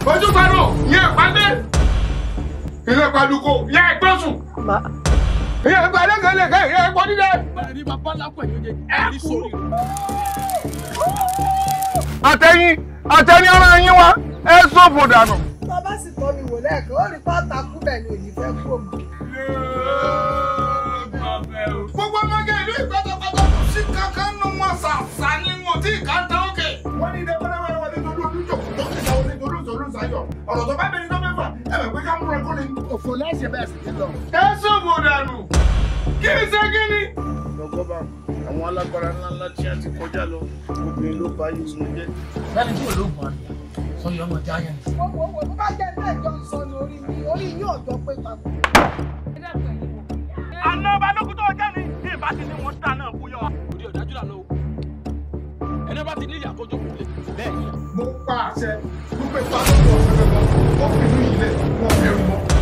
Ojú paro, yẹ pàdé. Ilé paduko, yẹ gbọ́sùn. Yẹ pàdé kan lè kẹ́ yẹ pọ́ dídẹ. Bẹ̀rẹ̀ bàbá lápò ẹ̀yọ́ jẹ ẹ̀rí sórí. Àtẹ̀yìn ara yín wá, ẹ sọ̀fọ̀ dànù. Bàbá sì tọ́ mi wò lẹ́ẹ̀kan, ó rí pátákó bẹ́ẹ̀ ni òyìn fẹ́ kú òmù. Gbogbo ọmọge ìlú ìpátápátá kò sí kankan nù wọn ṣàṣà ni wọn tí ìka ń tán òkè. Wọ́n ní ilé wẹ́rẹ́wẹ́rẹ́ wọlé tó lójú jòkó tó ti sáwọlé tó lóṣù olóṣàyọ̀. Ọ̀rọ̀ tó bá bẹ̀rẹ̀ tó mẹ́fà, ẹ bẹ̀ pé ká múra kó ni. Òfò lẹ́sẹ̀ bẹ́ẹ̀ sì ti lọ. Ẹ sọ̀fọ̀ dànù. Kí ni ṣe kí ni? Lọ́gọ́bà, àwọn alágbára ńláńlá tí a ti kọjá lọ, obìnrin ló bá yìí wọn jẹ́. Bẹ́ẹ̀ni tí olóògùn àná, sọ yọ ọmọ jáyà. Wo bá jẹ́ ilé ìjọ ìsọnù orí yóò jọ pé papọ̀. Àná balógun tó jẹ́ ni bí ìbá ti ní wọn tà náà búyọ. Òdi ọ̀dájú là lọ o. Ẹni bá ti ní ìyà kójú kò lè. Bẹ́ẹ̀ ni. Mo pa àṣẹ wípé pálọ̀ ọ̀sẹ̀ lọ́wọ́ ó fi ní ilé wọn fẹ́ràn mọ́.